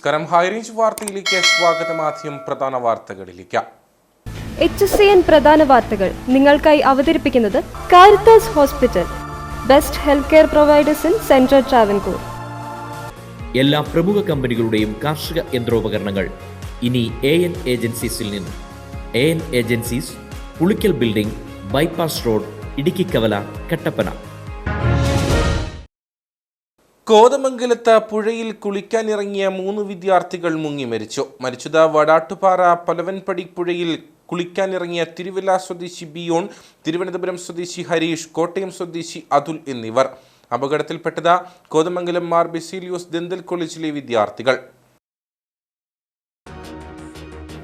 നമസ്കാരം. ഹൈറേഞ്ച് വാർത്തയിലേക്ക് സ്വാഗതം. ആദ്യം പ്രധാന വാർത്തകളിലേക്ക്. HSN പ്രധാന വാർത്തകൾ നിങ്ങൾക്കായി അവതരിപ്പിക്കുന്നത് Caritas hospital, best health care providers in central Travancore. എല്ലാ പ്രമുഖ കമ്പനികളുടെയും കാർഷിക യന്ത്രോപകരണങ്ങൾ ഇനി AN ഏജൻസീസിൽ നിന്ന്. AN agencies, Pulickal building, bypass road, Idukki Kavala, Kattappana. കോതമംഗലത്ത് പുഴയിൽ കുളിക്കാനിറങ്ങിയ 3 വിദ്യാർത്ഥികൾ മുങ്ങി മരിച്ചു. മരിച്ചത് വടാട്ടുപാറ പലവൻപടി പുഴയിൽ കുളിക്കാനിറങ്ങിയ തിരുവല്ല സ്വദേശി ബിയോൺ, തിരുവനന്തപുരം സ്വദേശി ഹരീഷ്, കോട്ടയം സ്വദേശി അതുൽ എന്നിവർ. അപകടത്തിൽപ്പെട്ടത് കോതമംഗലം മാർ ബെസേലിയോസ് ദന്തൽ കോളേജിലെ വിദ്യാർത്ഥികൾ.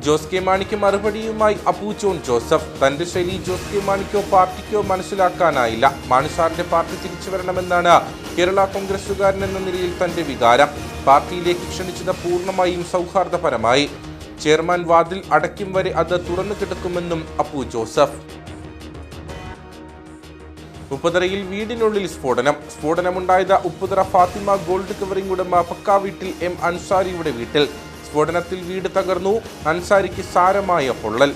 ജോസ് കെ മാണിക്ക് മറുപടിയുമായി അപ്പു ജോൺ ജോസഫ്. തന്റെ ശൈലി ജോസ് കെ മാണിക്കോ പാർട്ടിക്കോ മനസ്സിലാക്കാനായില്ല. മാണി സാറിന്റെ പാർട്ടി തിരിച്ചു വരണമെന്നാണ് കേരള കോൺഗ്രസുകാരൻ എന്ന നിലയിൽ തന്റെ വികാരം. പാർട്ടിയിലേക്ക് ക്ഷണിച്ചത് പൂർണ്ണമായും സൗഹാർദ്ദപരമായി. ചെയർമാൻ വാതിൽ അടയ്ക്കും വരെ അത് തുറന്നു കിടക്കുമെന്നും അപ്പു ജോസഫ്. ഉപ്പുതറയിൽ വീടിനുള്ളിൽ സ്ഫോടനമുണ്ടായത് ഉപ്പുതറ ഫാത്തിമ ഗോൾഡ് കവറിംഗ് ഉടമ പക്കാ വീട്ടിൽ M അൻസാരിയുടെ വീട്ടിൽ. സ്ഫോടനത്തിൽ വീട് തകർന്നു. അൻസാരിക്ക് സാരമായ പൊള്ളൽ.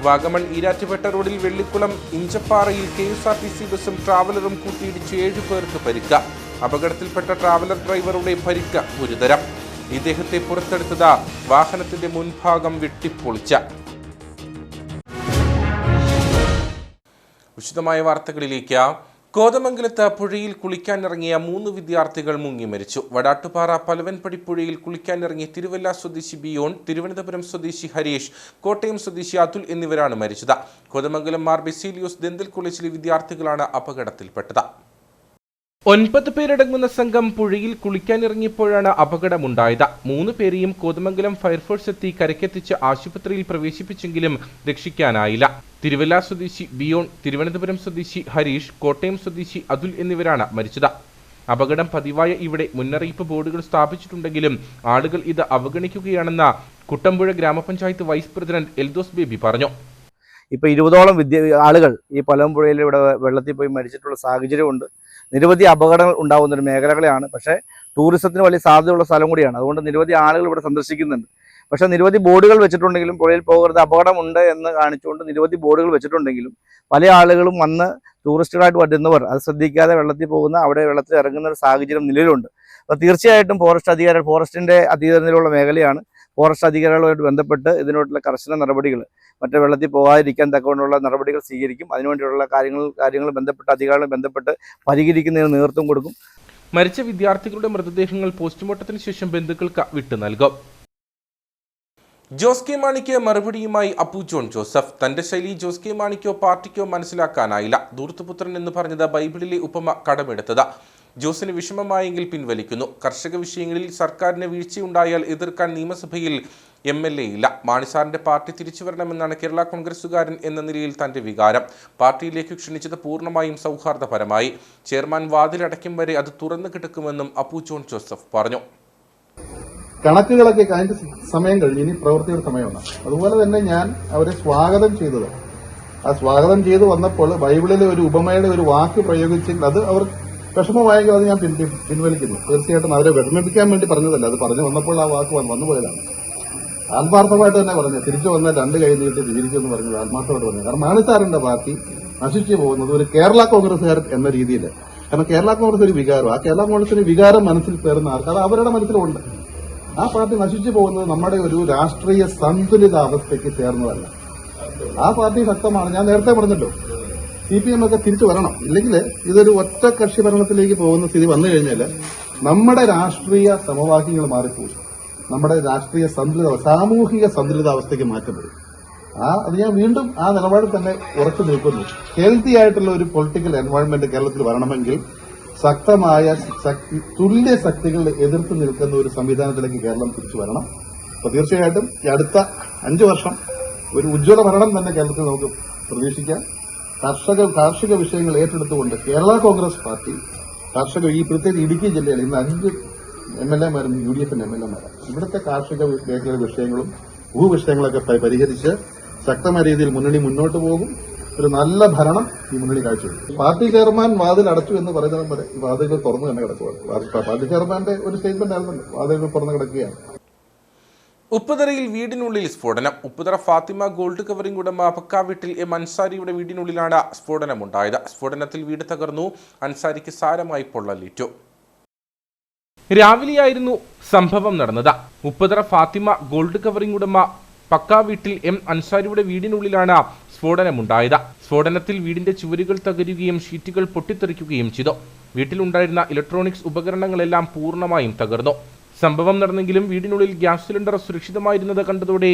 വാഗമൺ ഈരാറ്റുപേട്ട റോഡിൽ വെള്ളിക്കുളം ഇഞ്ചപ്പാറയിൽ KSRTC ബസും ട്രാവലറും കൂട്ടിയിടിച്ച് 7 പേർക്ക് പരിക്ക്. അപകടത്തിൽപ്പെട്ട ട്രാവലർ ഡ്രൈവറുടെ പരിക്ക് ഗുരുതരം. ഇദ്ദേഹത്തെ പുറത്തെടുത്തത് വാഹനത്തിന്റെ മുൻഭാഗം വെട്ടിപ്പൊളിച്ച. വിശദമായ വാർത്തകളിലേക്ക്. കോതമംഗലത്ത് പുഴയിൽ കുളിക്കാനിറങ്ങിയ 3 വിദ്യാർത്ഥികൾ മുങ്ങി മരിച്ചു. വടാട്ടുപാറ പലവൻപടി പുഴയിൽ കുളിക്കാനിറങ്ങിയ തിരുവല്ല സ്വദേശി ബിയോൺ, തിരുവനന്തപുരം സ്വദേശി ഹരീഷ്, കോട്ടയം സ്വദേശി അതുൽ എന്നിവരാണ് മരിച്ചത്. കോതമംഗലം മാർ ബെസേലിയോസ് ദന്തൽ കോളേജിലെ വിദ്യാർത്ഥികളാണ് അപകടത്തിൽപ്പെട്ടത്. 9 പേരടങ്ങുന്ന സംഘം പുഴയിൽ കുളിക്കാനിറങ്ങിയപ്പോഴാണ് അപകടമുണ്ടായത്. 3 പേരെയും കോതമംഗലം ഫയർഫോഴ്സ് എത്തി കരക്കെത്തിച്ച് ആശുപത്രിയിൽ പ്രവേശിപ്പിച്ചെങ്കിലും രക്ഷിക്കാനായില്ല. തിരുവല്ല സ്വദേശി ബിയോൺ, തിരുവനന്തപുരം സ്വദേശി ഹരീഷ്, കോട്ടയം സ്വദേശി അതുൽ എന്നിവരാണ് മരിച്ചത്. അപകടം പതിവായ ഇവിടെ മുന്നറിയിപ്പ് ബോർഡുകൾ സ്ഥാപിച്ചിട്ടുണ്ടെങ്കിലും ആളുകൾ ഇത് അവഗണിക്കുകയാണെന്ന് കുട്ടമ്പുഴ ഗ്രാമപഞ്ചായത്ത് വൈസ് പ്രസിഡന്റ് എൽദോസ് ബേബി പറഞ്ഞു. ഇപ്പോൾ 20ഓളം ആളുകൾ ഈ പലമ്പുഴയിൽ ഇവിടെ വെള്ളത്തിൽ പോയി മരിച്ചിട്ടുള്ള സാഹചര്യമുണ്ട്. നിരവധി അപകടങ്ങൾ ഉണ്ടാകുന്ന ഒരു മേഖലകളെയാണ്. പക്ഷേ ടൂറിസത്തിന് വലിയ സാധ്യതയുള്ള സ്ഥലം കൂടിയാണ്. അതുകൊണ്ട് നിരവധി ആളുകൾ ഇവിടെ സന്ദർശിക്കുന്നുണ്ട്. പക്ഷേ നിരവധി ബോർഡുകൾ വെച്ചിട്ടുണ്ടെങ്കിലും പുഴയിൽ പോകരുത്, അപകടമുണ്ട് എന്ന് കാണിച്ചുകൊണ്ട് നിരവധി ബോർഡുകൾ വെച്ചിട്ടുണ്ടെങ്കിലും പല ആളുകളും വന്ന് ടൂറിസ്റ്റുകളായിട്ട് വരുന്നവർ അത് ശ്രദ്ധിക്കാതെ വെള്ളത്തിൽ പോകുന്ന, അവിടെ വെള്ളത്തിൽ ഇറങ്ങുന്ന ഒരു സാഹചര്യം നിലവിലുണ്ട്. അപ്പോൾ തീർച്ചയായിട്ടും ഫോറസ്റ്റിൻ്റെ അധീനതയിലുള്ള മേഖലയാണ്. ഫോറസ്റ്റ് അധികാരികളുമായിട്ട് ബന്ധപ്പെട്ട് ഇതിനോടുള്ള കർശന നടപടികൾ, മറ്റേ വെള്ളത്തിൽ പോകാതിരിക്കാൻ തക്കവണ്ണമുള്ള നടപടികൾ സ്വീകരിക്കും. അതിനുവേണ്ടിയുള്ള കാര്യങ്ങൾ ബന്ധപ്പെട്ട് അധികാരികളെ ബന്ധപ്പെട്ട് പരിഹരിക്കുന്നതിന് നേതൃത്വം കൊടുക്കും. മരിച്ച വിദ്യാർത്ഥികളുടെ മൃതദേഹങ്ങൾ പോസ്റ്റ്മോർട്ടത്തിന് ശേഷം ബന്ധുക്കൾക്ക് വിട്ടു നൽകും. ജോസ് കെ മാണിക്ക് മറുപടിയുമായി അപ്പു ജോൺ ജോസഫ്. തന്റെ ശൈലി ജോസ് കെ മാണിക്കോ പാർട്ടിക്കോ മനസ്സിലാക്കാനായില്ല. ധൂർത്തുപുത്രൻ എന്ന് പറഞ്ഞത് ബൈബിളിലെ ഉപമ കടമെടുത്തത്. ജോസിന് വിഷമമായെങ്കിൽ പിൻവലിക്കുന്നു. കർഷക വിഷയങ്ങളിൽ സർക്കാരിന് വീഴ്ചയുണ്ടായാൽ എതിർക്കാൻ നിയമസഭയിൽ MLA ഇല്ല. മാണിസാറിന്റെ പാർട്ടി തിരിച്ചു വരണമെന്നാണ് കേരള കോൺഗ്രസുകാരൻ എന്ന നിലയിൽ തന്റെ വികാരം. പാർട്ടിയിലേക്ക് ക്ഷണിച്ചത് പൂർണ്ണമായും സൗഹാർദ്ദപരമായി. ചെയർമാൻ വാതിലടയ്ക്കും വരെ അത് തുറന്നു കിടക്കുമെന്നും അപ്പു ജോൺ ജോസഫ് പറഞ്ഞു. കണക്കുകളൊക്കെ അതിന്റെ സമയം കഴിഞ്ഞ് ഇനി പ്രവൃത്തിയുടെ സമയമാണ്. അതുപോലെ തന്നെ ഞാൻ അവരെ സ്വാഗതം ചെയ്തത്, ആ സ്വാഗതം ചെയ്ത് വന്നപ്പോൾ ബൈബിളിലെ ഒരു ഉപമയുടെ ഒരു വാക്ക് പ്രയോഗിച്ചിട്ട് അത് അവർ വിഷമമായെങ്കിൽ അത് ഞാൻ പിൻവലിക്കുന്നു. തീർച്ചയായിട്ടും അവരെ വിഷമിപ്പിക്കാൻ വേണ്ടി പറഞ്ഞതല്ല, അത് പറഞ്ഞു വന്നപ്പോൾ ആ വാക്ക് വന്നുപോയതാണ്. ആത്മാർത്ഥമായിട്ട് തന്നെ പറഞ്ഞു. തിരിച്ചു വന്നാൽ 2 കൈ നീട്ടി സ്വീകരിക്കുമെന്ന് പറഞ്ഞത് ആത്മാർത്ഥമായിട്ട് പറഞ്ഞു. കാരണം മാണിസാറിന്റെ പാർട്ടി നശിച്ചു പോകുന്നത് ഒരു കേരള കോൺഗ്രസുകാരൻ എന്ന രീതിയിൽ. കാരണം കേരള കോൺഗ്രസ് ഒരു വികാരം, ആ കേരള കോൺഗ്രസിന് വികാരം മനസ്സിൽ പേറുന്ന ആർക്ക് അത് അവരുടെ മനസ്സിലുണ്ട്. ആ പാർട്ടി നശിച്ചു പോകുന്നത് നമ്മുടെ ഒരു രാഷ്ട്രീയ സന്തുലിതാവസ്ഥയ്ക്ക് ചേർന്നതല്ല. ആ പാർട്ടി ശക്തമാണ്. ഞാൻ നേരത്തെ പറഞ്ഞല്ലോ, CPM ഒക്കെ തിരിച്ചു വരണം. ഇല്ലെങ്കിൽ ഇതൊരു ഒറ്റ കക്ഷി ഭരണത്തിലേക്ക് പോകുന്ന സ്ഥിതി വന്നു കഴിഞ്ഞാൽ നമ്മുടെ രാഷ്ട്രീയ സമവാക്യങ്ങൾ മാറിപ്പോകും. നമ്മുടെ രാഷ്ട്രീയ സാമൂഹിക സന്തുലിതാവസ്ഥയ്ക്ക് മാറ്റം വരും. അത് ഞാൻ വീണ്ടും ആ നിലപാടിൽ തന്നെ ഉറച്ചു നിൽക്കുന്നു. ഹെൽത്തി ആയിട്ടുള്ള ഒരു പൊളിറ്റിക്കൽ എൻവയോൺമെന്റ് കേരളത്തിൽ വരണമെങ്കിൽ ശക്തമായ തുല്യ ശക്തികളെ എതിർത്ത് നിൽക്കുന്ന ഒരു സംവിധാനത്തിലേക്ക് കേരളം തിരിച്ചു വരണം. അപ്പോൾ തീർച്ചയായിട്ടും ഈ അടുത്ത 5 വർഷം ഒരു ഉജ്ജ്വല ഭരണം തന്നെ കേരളത്തിൽ നമുക്ക് പ്രതീക്ഷിക്കാം. കാർഷിക വിഷയങ്ങൾ ഏറ്റെടുത്തുകൊണ്ട് കേരള കോൺഗ്രസ് പാർട്ടി ഈ പ്രത്യേക ഇടുക്കി ജില്ലയിൽ ഇന്ന് 5 MLAമാരും UDFന്റെ MLAമാരാണ്. ഇവിടുത്തെ കാർഷിക മേഖലയിലെ വിഷയങ്ങളും ഭൂവിഷയങ്ങളൊക്കെ പരിഹരിച്ച് ശക്തമായ രീതിയിൽ മുന്നോട്ട് പോകും. ഒരു നല്ല ഭരണം ഈ മുന്നണി കാഴ്ചവെക്കും. പാർട്ടി ചെയർമാൻ വാതിൽ അടച്ചു എന്ന് പറയുന്നത് വരെ ഈ വാതിലുകൾ തുറന്നു തന്നെ കിടക്കുകയാണ്. പാർട്ടി ചെയർമാന്റെ ഒരു സ്റ്റേറ്റ്മെന്റ് ആയിരുന്നല്ലോ, വാതിലുകൾ തുറന്നു കിടക്കുകയാണ്. ഉപ്പുതറയിൽ വീടിനുള്ളിൽ സ്ഫോടനം. ഉപ്പുതറ ഫാത്തിമ ഗോൾഡ് കവറിംഗ് ഉടമ പക്കാ വീട്ടിൽ എം അൻസാരിയുടെ വീടിനുള്ളിലാണ് സ്ഫോടനമുണ്ടായത്. സ്ഫോടനത്തിൽ വീട് തകർന്നു. അൻസാരിക്ക് സാരമായി പൊള്ളലേറ്റു. രാവിലെയായിരുന്നു സംഭവം നടന്നത്. ഉപ്പുതറ ഫാത്തിമ ഗോൾഡ് കവറിംഗ് ഉടമ പക്കാ വീട്ടിൽ എം അൻസാരിയുടെ വീടിനുള്ളിലാണ് സ്ഫോടനമുണ്ടായത്. സ്ഫോടനത്തിൽ വീടിന്റെ ചുവരുകൾ തകരുകയും ഷീറ്റുകൾ പൊട്ടിത്തെറിക്കുകയും ചെയ്തു. വീട്ടിലുണ്ടായിരുന്ന ഇലക്ട്രോണിക്സ് ഉപകരണങ്ങളെല്ലാം പൂർണ്ണമായും തകർന്നു. സംഭവം നടന്നെങ്കിലും വീടിനുള്ളിൽ ഗ്യാസ് സിലിണ്ടർ സുരക്ഷിതമായിരുന്നത് കണ്ടതോടെ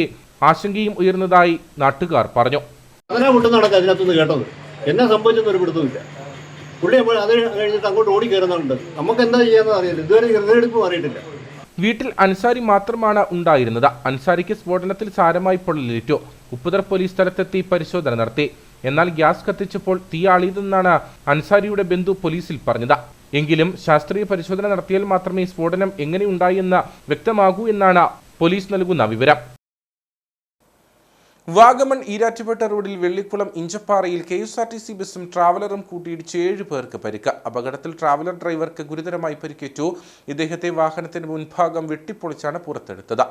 ആശങ്കയും ഉയർന്നതായി നാട്ടുകാർ പറഞ്ഞു. അതിനകത്തുനിന്ന് കേട്ടത് എന്നാ സംഭവിച്ചെന്നൊരു പിടുത്തമില്ല. പുള്ളി അത് കഴിഞ്ഞിട്ട് അങ്ങോട്ട് ഓടി കയറുന്നുണ്ട്. നമുക്ക് എന്താ ചെയ്യാന്ന് അറിയില്ല. ഇതുവരെ ഹൃദയടിപ്പ് അറിയിട്ടില്ല. വീട്ടിൽ അൻസാരി മാത്രമാണ് ഉണ്ടായിരുന്നത്. അൻസാരിക്ക് സ്ഫോടനത്തിൽ സാരമായി പൊള്ളലേറ്റു. ഉപ്പുതറ പോലീസ് സ്ഥലത്തെത്തി പരിശോധന നടത്തി. എന്നാൽ ഗ്യാസ് കത്തിച്ചപ്പോൾ തീ ആളിയതെന്നാണ് അൻസാരിയുടെ ബന്ധു പോലീസിൽ പറഞ്ഞത്. എങ്കിലും ശാസ്ത്രീയ പരിശോധന നടത്തിയാൽ മാത്രമേ സ്ഫോടനം എങ്ങനെയുണ്ടായെന്ന് വ്യക്തമാകൂ എന്നാണ് പോലീസ് നൽകുന്ന വിവരം. വാഗമൺ ഈരാറ്റുപേട്ട റോഡിൽ വെള്ളിക്കുളം ഇഞ്ചപ്പാറയിൽ KSRTC ബസും ട്രാവലറും കൂട്ടിയിടിച്ച് 7 പേർക്ക് പരിക്ക്. അപകടത്തിൽ ട്രാവലർ ഡ്രൈവർക്ക് ഗുരുതരമായി പരിക്കേറ്റു. ഇദ്ദേഹത്തെ വാഹനത്തിന്റെ മുൻഭാഗം വെട്ടിപ്പൊളിച്ചാണ് പുറത്തെടുത്തത്.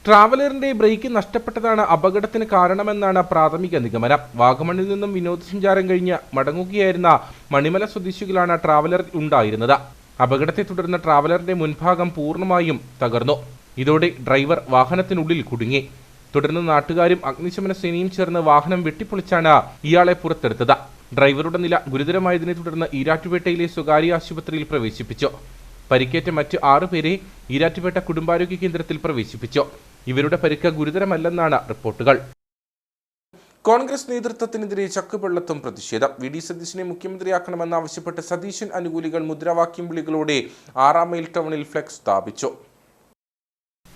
ട്രാവലറിന്റെ ബ്രേക്ക് നഷ്ടപ്പെട്ടതാണ് അപകടത്തിന് കാരണമെന്നാണ് പ്രാഥമിക നിഗമനം. വാഗമണിൽ നിന്നും വിനോദസഞ്ചാരം കഴിഞ്ഞ് മടങ്ങുകയായിരുന്ന മണിമല സ്വദേശികളാണ് ട്രാവലറിൽ ഉണ്ടായിരുന്നത്. അപകടത്തെ തുടർന്ന് ട്രാവലറിന്റെ മുൻഭാഗം പൂർണ്ണമായും തകർന്നു. ഇതോടെ ഡ്രൈവർ വാഹനത്തിനുള്ളിൽ കുടുങ്ങി. തുടർന്ന് നാട്ടുകാരും അഗ്നിശമന സേനയും ചേർന്ന് വാഹനം വെട്ടിപ്പൊളിച്ചാണ് ഇയാളെ പുറത്തെടുത്തത്. ഡ്രൈവറുടെ നില ഗുരുതരമായതിനെ തുടർന്ന് ഈരാറ്റുപേട്ടയിലെ സ്വകാര്യ ആശുപത്രിയിൽ പ്രവേശിപ്പിച്ചു. പരിക്കേറ്റ മറ്റ് 6 പേരെ ഈരാറ്റുപേട്ട കുടുംബാരോഗ്യ കേന്ദ്രത്തിൽ പ്രവേശിപ്പിച്ചു. ഇവരുടെ പരിക്ക് ഗുരുതരമല്ലെന്നാണ് റിപ്പോർട്ടുകൾ. കോൺഗ്രസ് നേതൃത്വത്തിനെതിരെ ചക്കുപെള്ളത്തും പ്രതിഷേധം. VD സതീശനെ മുഖ്യമന്ത്രിയാക്കണമെന്നാവശ്യപ്പെട്ട് സതീശൻ അനുകൂലികൾ മുദ്രാവാക്യം വിളികളോടെ 6 മൈൽ ടൗണിൽ ഫ്ലെക്സ് സ്ഥാപിച്ചു.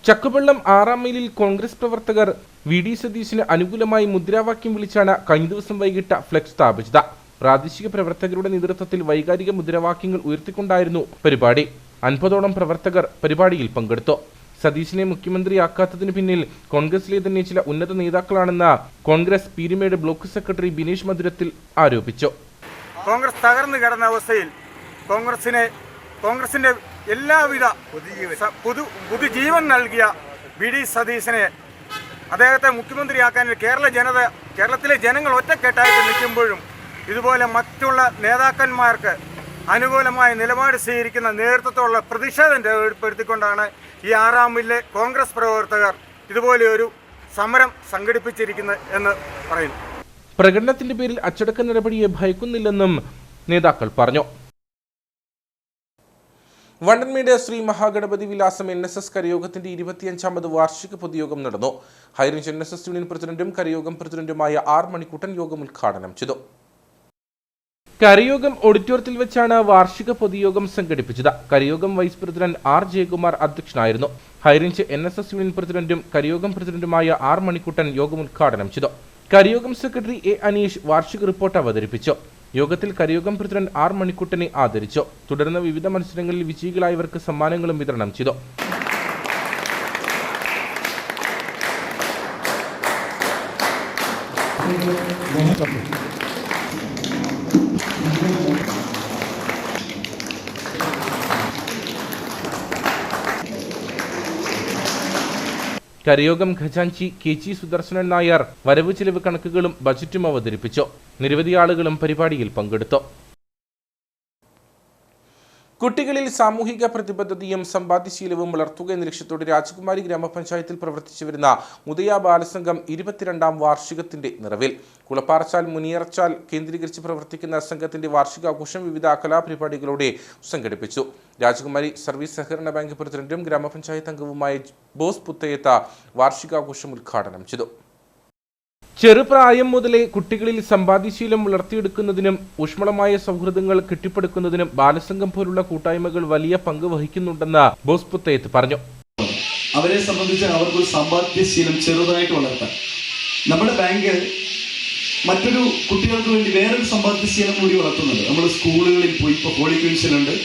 ചക്കുപെള്ളം 6 മൈലിൽ കോൺഗ്രസ് പ്രവർത്തകർ VD സതീശന് അനുകൂലമായി മുദ്രാവാക്യം വിളിച്ചാണ് കഴിഞ്ഞ ദിവസം വൈകിട്ട് ഫ്ലെക്സ് സ്ഥാപിച്ചത്. പ്രാദേശിക പ്രവർത്തകരുടെ നേതൃത്വത്തിൽ വൈകാരിക മുദ്രാവാക്യങ്ങൾ ഉയർത്തിക്കൊണ്ടായിരുന്നു പരിപാടി. 50ഓളം പ്രവർത്തകർ പരിപാടിയിൽ പങ്കെടുത്തു. സതീശനെ മുഖ്യമന്ത്രിയാക്കാത്തതിന് പിന്നിൽ കോൺഗ്രസിലെ തന്നെ ചില ഉന്നത നേതാക്കളാണെന്ന് കോൺഗ്രസ് പീരുമേട് ബ്ലോക്ക് സെക്രട്ടറി ബിനീഷ് മധുരത്തിൽ ആരോപിച്ചു. കോൺഗ്രസ് തകർന്നു കിടന്ന അവസ്ഥയിൽ കോൺഗ്രസിന്റെ എല്ലാവിധ പുതുജീവൻ നൽകിയ VD സതീശനെ അദ്ദേഹത്തെ മുഖ്യമന്ത്രിയാക്കാൻ കേരളത്തിലെ ജനങ്ങൾ ഒറ്റക്കെട്ടായിട്ട് നിൽക്കുമ്പോഴും ഇതുപോലെ മറ്റുള്ള നേതാക്കന്മാർക്ക് അനുകൂലമായ നിലപാട് സ്വീകരിക്കുന്ന നേതൃത്വത്തോടുള്ള പ്രതിഷേധം രേഖപ്പെടുത്തിക്കൊണ്ടാണ് ഈ 6 മൈലിലെ കോൺഗ്രസ് പ്രവർത്തകർ ഇതുപോലെ ഒരു സമരം സംഘടിപ്പിച്ചിരിക്കുന്നത് എന്ന് പറയുന്നു. പ്രകടനത്തിന്റെ പേരിൽ അച്ചടക്ക നടപടിയെ ഭയക്കുന്നില്ലെന്നും നേതാക്കൾ പറഞ്ഞു. വണ്ടൻമേട് ശ്രീ മഹാഗണപതി വിലാസം NSS കരയോഗത്തിന്റെ 25ാമത് വാർഷിക പൊതുയോഗം നടന്നു. ഹൈറേഞ്ച് NSS യൂണിയൻ പ്രസിഡന്റും കരയോഗം പ്രസിഡന്റുമായ R മണിക്കുട്ടൻ യോഗം ഉദ്ഘാടനം ചെയ്തു. കരയോഗം ഓഡിറ്റോറിയത്തിൽ വെച്ചാണ് വാർഷിക പൊതുയോഗം സംഘടിപ്പിച്ചത്. കരയോഗം വൈസ് പ്രസിഡന്റ് R ജയകുമാർ അധ്യക്ഷനായിരുന്നു. ഹൈറേഞ്ച് NSS യൂണിയൻ പ്രസിഡന്റും കരയോഗം പ്രസിഡന്റുമായ R മണിക്കുട്ടൻ യോഗം ഉദ്ഘാടനം ചെയ്തു. കരയോഗം സെക്രട്ടറി A അനീഷ് വാർഷിക റിപ്പോർട്ട് അവതരിപ്പിച്ചു. യോഗത്തിൽ കരയോഗം പ്രസിഡന്റ് R മണിക്കുട്ടനെ ആദരിച്ചു. തുടർന്ന് വിവിധ മത്സരങ്ങളിൽ വിജയികളായവർക്ക് സമ്മാനങ്ങളും വിതരണം ചെയ്തു. കരയോഗം ഖജാൻചി KG സുദർശനൻ നായർ വരവ് ചെലവ് കണക്കുകളും ബജറ്റും അവതരിപ്പിച്ചു. നിരവധി ആളുകളും പരിപാടിയിൽ പങ്കെടുത്തു. കുട്ടികളിൽ സാമൂഹിക പ്രതിബദ്ധതയും സമ്പാദ്യശീലവും വളർത്തുക എന്ന ലക്ഷ്യത്തോടെ രാജകുമാരി ഗ്രാമപഞ്ചായത്തിൽ പ്രവർത്തിച്ചു വരുന്ന ഉദയ ബാലസംഘം 22ാം വാർഷികത്തിന്റെ നിറവിൽ കുളപ്പാറച്ചാൽ മുനിയറച്ചാൽ കേന്ദ്രീകരിച്ച് പ്രവർത്തിക്കുന്ന സംഘത്തിന്റെ വാർഷികാഘോഷം വിവിധ കലാപരിപാടികളോടെ സംഘടിപ്പിച്ചു. രാജകുമാരി സർവീസ് സഹകരണ ബാങ്ക് പ്രസിഡന്റും ഗ്രാമപഞ്ചായത്ത് അംഗവുമായ ബോസ് പുത്തയത്ത വാർഷികാഘോഷം ഉദ്ഘാടനം ചെയ്തു. ചെറുപ്രായം മുതലേ കുട്ടികളിൽ സമ്പാദ്യശീലം വളർത്തിയെടുക്കുന്നതിനും ഊഷ്മളമായ സൗഹൃദങ്ങൾ കെട്ടിപ്പടുക്കുന്നതിനും ബാലസംഘം പോലുള്ള കൂട്ടായ്മകൾ വലിയ പങ്ക് വഹിക്കുന്നുണ്ടെന്ന് ബോസ് പുത്തയത്ത് പറഞ്ഞു. അവരെ സംബന്ധിച്ച് അവർക്കൊരു സമ്പാദ്യശീലം ചെറുതായിട്ട് വളർത്താം. നമ്മുടെ ബാങ്ക് മറ്റൊരു കുട്ടികൾക്ക് വേണ്ടി വേറൊരു സമ്പാദ്യശീലം കൂടി വളർത്തുന്നുണ്ട്. നമ്മൾ സ്കൂളുകളിൽ പോയി, ഇപ്പോൾ ഹോളി ക്വീൻസിലുണ്ട്,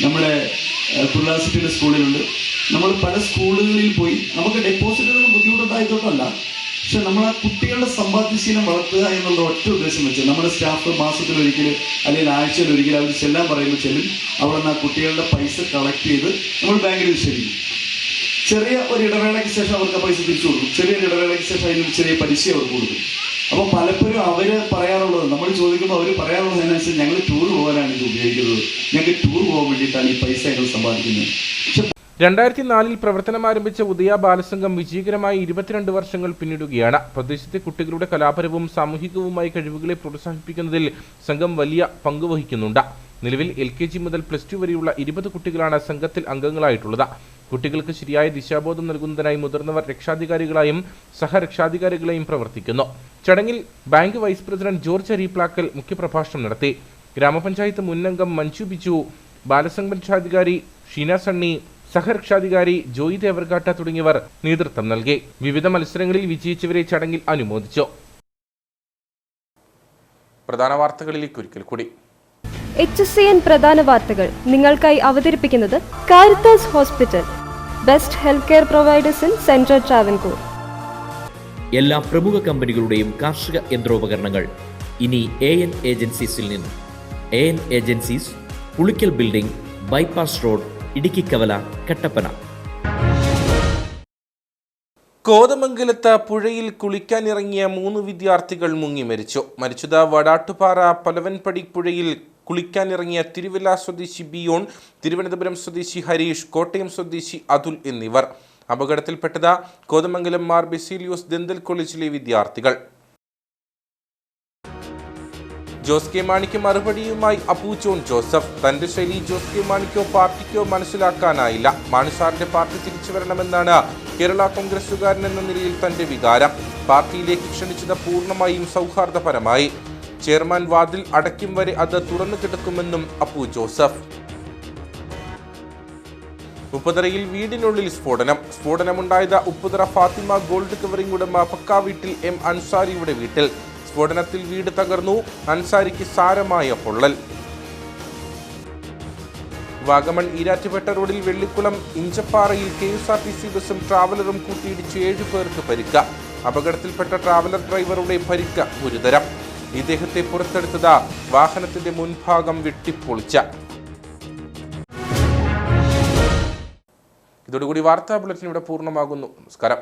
നമ്മുടെ കുർലാസിറ്റിയുടെ സ്കൂളിലുണ്ട്, നമ്മൾ പല സ്കൂളുകളിൽ പോയി നമുക്ക് ഡെപ്പോസിറ്റിനൊന്നും ബുദ്ധിമുട്ടുണ്ടായിട്ടല്ല, പക്ഷെ നമ്മൾ ആ കുട്ടികളുടെ സമ്പാദ്യശീലം വളർത്തുക എന്നുള്ള ഒറ്റ ഉദ്ദേശം വെച്ച് നമ്മുടെ സ്റ്റാഫ് മാസത്തിലൊരിക്കൽ അല്ലെങ്കിൽ ആഴ്ചയിലൊരിക്കൽ അവർ ചെല്ലാൻ പറയുമ്പോൾ ചെല്ലും. അവിടെ നിന്ന് ആ കുട്ടികളുടെ പൈസ കളക്ട് ചെയ്ത് നമ്മൾ ബാങ്കിൽ നിക്ഷേപിക്കും. ചെറിയ ഒരു ഇടവേളയ്ക്ക് ശേഷം അവർക്ക് ആ പൈസ തിരിച്ചു കൊടുക്കും. ചെറിയൊരു ഇടവേളയ്ക്ക് ശേഷം അതിനൊരു ചെറിയ പലിശ അവർക്ക് കൊടുക്കും. അപ്പോൾ പലപ്പോഴും അവർ പറയാറുള്ളത്, നമ്മൾ ചോദിക്കുമ്പോൾ അവർ പറയാറുള്ളത് അതിനനുസരിച്ച് ഞങ്ങൾ ടൂർ പോകാനാണ് ഇത് ഉപയോഗിക്കുന്നത്, ഞങ്ങൾക്ക് ടൂർ പോകാൻ വേണ്ടിയിട്ടാണ് ഈ പൈസ ഞങ്ങൾ സമ്പാദിക്കുന്നത്. 2004 പ്രവർത്തനം ആരംഭിച്ച ഉദയ ബാലസംഘം വിജയകരമായി 22 വർഷങ്ങൾ പിന്നിടുകയാണ്. പ്രദേശത്തെ കുട്ടികളുടെ കലാപരവും സാമൂഹികവുമായ കഴിവുകളെ പ്രോത്സാഹിപ്പിക്കുന്നതിൽ സംഘം വലിയ പങ്കുവഹിക്കുന്നുണ്ട്. നിലവിൽ LKG മുതൽ +2 വരെയുള്ള 20 കുട്ടികളാണ് സംഘത്തിൽ അംഗങ്ങളായിട്ടുള്ളത്. കുട്ടികൾക്ക് ശരിയായ ദിശാബോധം നൽകുന്നതിനായി മുതിർന്നവർ രക്ഷാധികാരികളായും സഹരക്ഷാധികാരികളായും പ്രവർത്തിക്കുന്നു. ചടങ്ങിൽ ബാങ്ക് വൈസ് പ്രസിഡന്റ് ജോർജ് അരീപ്ലാക്കൽ മുഖ്യപ്രഭാഷണം നടത്തി. ഗ്രാമപഞ്ചായത്ത് മുൻ അംഗം മഞ്ജു ബിജു, ബാലസംഘം രക്ഷാധികാരി ഷീന സണ്ണി, സഹരക്ഷാധികാരി ജോയി ദേവർകാട്ട തുടങ്ങിയവർ നേതൃത്വം നൽകി. വിവിധ മത്സരങ്ങളിൽ വിജയിച്ചവരെ ചടങ്ങിൽ അനുമോദിച്ചു. പ്രധാന വാർത്തകളിലേക്ക് ഒരിക്കൽ കൂടി. HSCN പ്രധാന വാർത്തകൾ നിങ്ങൾക്കായി അവതരിപ്പിക്കുന്നത് Caritas hospital, best health care providers in central Travancore. എല്ലാ പ്രമുഖ കമ്പനികളുടെയും കാർഷിക യന്ത്രോപകരണങ്ങൾ ഇനി AN ഏജൻസീസിൽ നിന്നും. AN agencies, Pulickal building, bypass road, Idukkikkavala, Kattappana. കോതമംഗലത്ത് പുഴയിൽ കുളിക്കാനിറങ്ങിയ 3 വിദ്യാർത്ഥികൾ മുങ്ങി മരിച്ചു. മരിച്ചത് വടാട്ടുപാറ പലവൻപടി പുഴയിൽ കുളിക്കാനിറങ്ങിയ തിരുവല്ല സ്വദേശി ബിയോൺ, തിരുവനന്തപുരം സ്വദേശി ഹരീഷ്, കോട്ടയം സ്വദേശി അതുൽ എന്നിവർ. അപകടത്തിൽപ്പെട്ടത് കോതമംഗലം മാർ ബെസീലിയോസ് ദന്തൽ കോളേജിലെ വിദ്യാർത്ഥികൾ. ജോസ് കെ മാണിക്ക് മറുപടിയുമായി അപ്പു ജോൺ ജോസഫ്. തന്റെ ശൈലി ജോസ് കെ മാണിക്കോ പാർട്ടിക്കോ മനസ്സിലാക്കാനായില്ല. മാണിസാറിന്റെ പാർട്ടി തിരിച്ചു വരണമെന്നാണ് കേരള കോൺഗ്രസുകാരൻ എന്ന നിലയിൽ തന്റെ വികാരം. പാർട്ടിയിലേക്ക് ക്ഷണിച്ചത് പൂർണ്ണമായും സൗഹാർദ്ദപരമായി. ചെയർമാൻ വാതിൽ അടയ്ക്കും വരെ അത് തുറന്നു കിടക്കുമെന്നും അപ്പു ജോസഫ്. ഉപ്പുതറയിൽ വീടിനുള്ളിൽ സ്ഫോടനമുണ്ടായത് ഉപ്പുതറ ഫാത്തിമ ഗോൾഡ് കവറിംഗ് ഉടമ പക്കാവീട്ടിൽ M അൻസാരിയുടെ വീട്ടിൽ. സ്ഫോടനത്തിൽ വീട് തകർന്നു. അൻസാരിക്ക് സാരമായ പൊള്ളൽ. വാഗമൺ ഈരാറ്റുപേട്ട റോഡിൽ വെള്ളിക്കുളം ഇഞ്ചപ്പാറയിൽ KSRTC ബസും ട്രാവലറും കൂട്ടിയിടിച്ച് 7 പേർക്ക് പരിക്ക്. അപകടത്തിൽപ്പെട്ട ട്രാവലർ ഡ്രൈവറുടെ പരിക്ക് ഗുരുതരം. ഇദ്ദേഹത്തെ പുറത്തെടുത്തത് വാഹനത്തിന്റെ മുൻഭാഗം വെട്ടിപ്പൊളിച്ച. ഇതോടുകൂടി വാർത്താ ബുള്ളറ്റിൻ ഇവിടെ പൂർണ്ണമാകുന്നു. നമസ്കാരം.